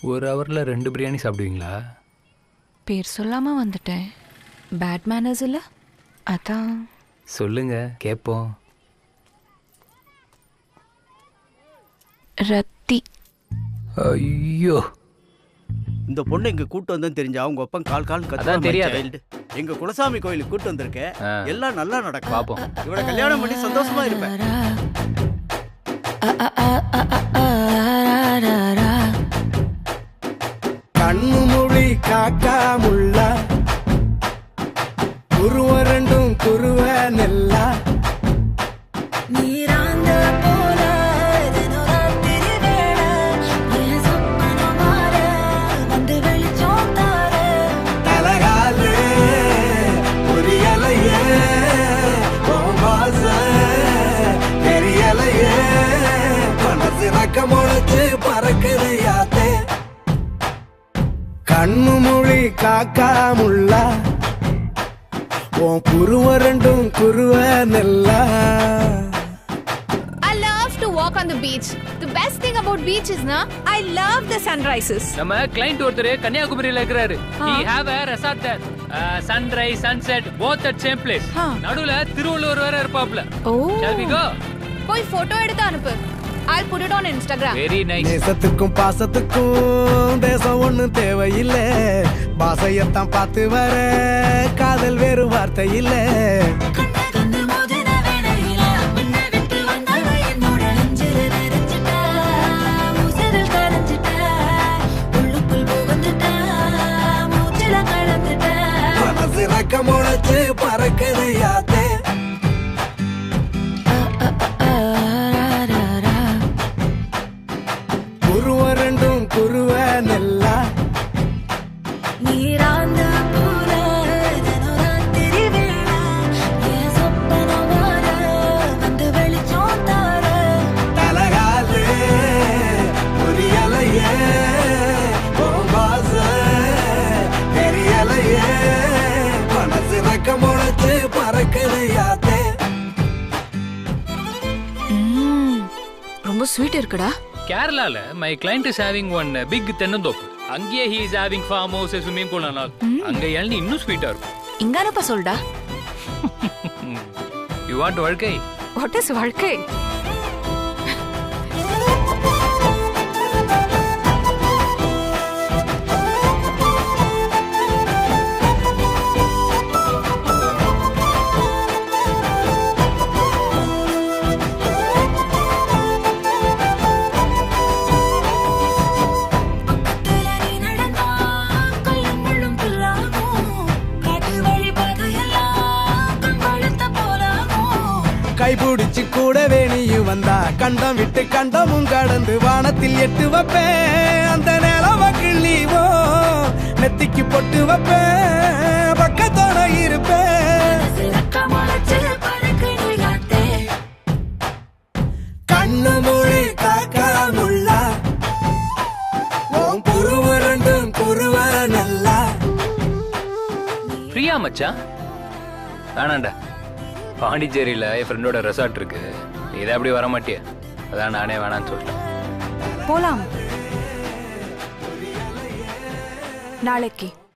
ஒரு ஹவரில் 2 பிரியாணி சாப்பிடுவீங்களா? பேர் சொல்லாம வந்துட்டேன். பேட் மேனர்ஸ் இல்ல, அதான். சொல்லுங்க கேட்போம். ரத்தி. ஐயோ, இந்த பொண்ணு இங்க கூட்டு வந்தேன்னு தெரிஞ்சா அவங்க அப்பன் கால் அதான் கத்துவான் தெரியாது. child. எங்க குலசாமி கோயிலுக்கு கூட்டு வந்திருக்கேன். ஆ. எல்லாம் நல்லா நடக்கும். பாப்போம். இவளை கல்யாணம் பண்ணி சந்தோஷமா இருப்பேன். கண்ணு மொழி காக்கா முள்ள குருவ ரெண்டும் குருவ நெல்லா நீராந்த போல தினராத்திரி வேளை என் சொப்பனமால வந்து வெளிச்சம் தார தலகாலே புரியலையே வாச தெரியலையே மனசு ரக்க முளைச்சு பறக்குது யாத்தே கண்ணு மொழி காக்கா முள்ள உன் குருவ ரெண்டும் குருவ நெல்லா. I love to walk on the beach. The best thing about beach is na I love the sunrises. நம்ம கிளைண்ட் ஒருத்தர் கன்னியாகுமரியில இருக்கிறாரு. He have a resort there. Sunrise, sunset both at same place. நடுவுல திருவள்ளுவர் வேற இருப்பாப்ல. ஓ, Shall we go? போய் photo எடுத்து அனுப்பு. I'll put it on Instagram. Very nice. நேசத்துக்கும் பாசத்துக்கும் தேசம் ஒண்ணும் தேவையில்லை, பாசையத்தான் பார்த்து வர காதல் வேறு வார்த்தை இல்லை. கண்ணு மோதின வேளையில உன்னை விட்டு வந்தவ என்னோட நெஞ்சில நிறைஞ்சிட்ட உசிரில் கரைஞ்சிட்ட உள்ளுக்குள் புகுந்துட்ட மூச்சில கலந்துட்ட மனசு ரக்க முளைச்சு பறக்குது யாத்தே குருவ ரெண்டும் குருவ நெல்லா. நீராந்த போல தினராத்திரி வேளை என் சொப்பனமால வந்து வெளிச்சம் தார தலகாலே புரியலையே வாச தெரியலையே மனசு ரக்க முளைச்சு பறக்குது யாத்தே. ரொம்ப ஸ்வீட் இருக்குடா. கேரளால my client is having one big தென்னந்தோப்பு. அங்கேயே he is having farm house, swimming pool and all. அங்க இளநீ இன்னும் ஸ்வீட்டா இருக்கும். இங்க அனுப்ப சொல்டா. You want வாழ்க்கை? வாட் இஸ் வாழ்க்கை? பக்கத்துல நீ நடந்தா கல்லும் முள்ளும் புல்லாகும் காட்டு வழி பாதையெல்லாம் கண் பழுத்த போலாகும் கைபிடிச்சு கூடவே நீயும் வந்தா கண்டம் விட்டு கண்டமும் கடந்து வானத்தில் எட்டு வைப்பேன். அந்த நிலவ கிள்ளிவோ நெத்திக்கு பொட்டு வைப்பேன், பக்கத்தோட இருப்பேன். சிறக்க முளைச்சு பறக்குது யாத்தே கண்ணு மொழி காக்கா முள்ளா உன் குருவ ரெண்டும் குருவ நல்லா. ஃப்ரீயா மச்சான்? வேணாண்டா, பாண்டிச்சேரியில என் ஃப்ரெண்டோட ரெசார்ட் இருக்கு. நீ இதை அப்படி வர மாட்டிய, அதான் நானே வேணான்னு சொல்லிட்டேன். போலாம் நாளைக்கு.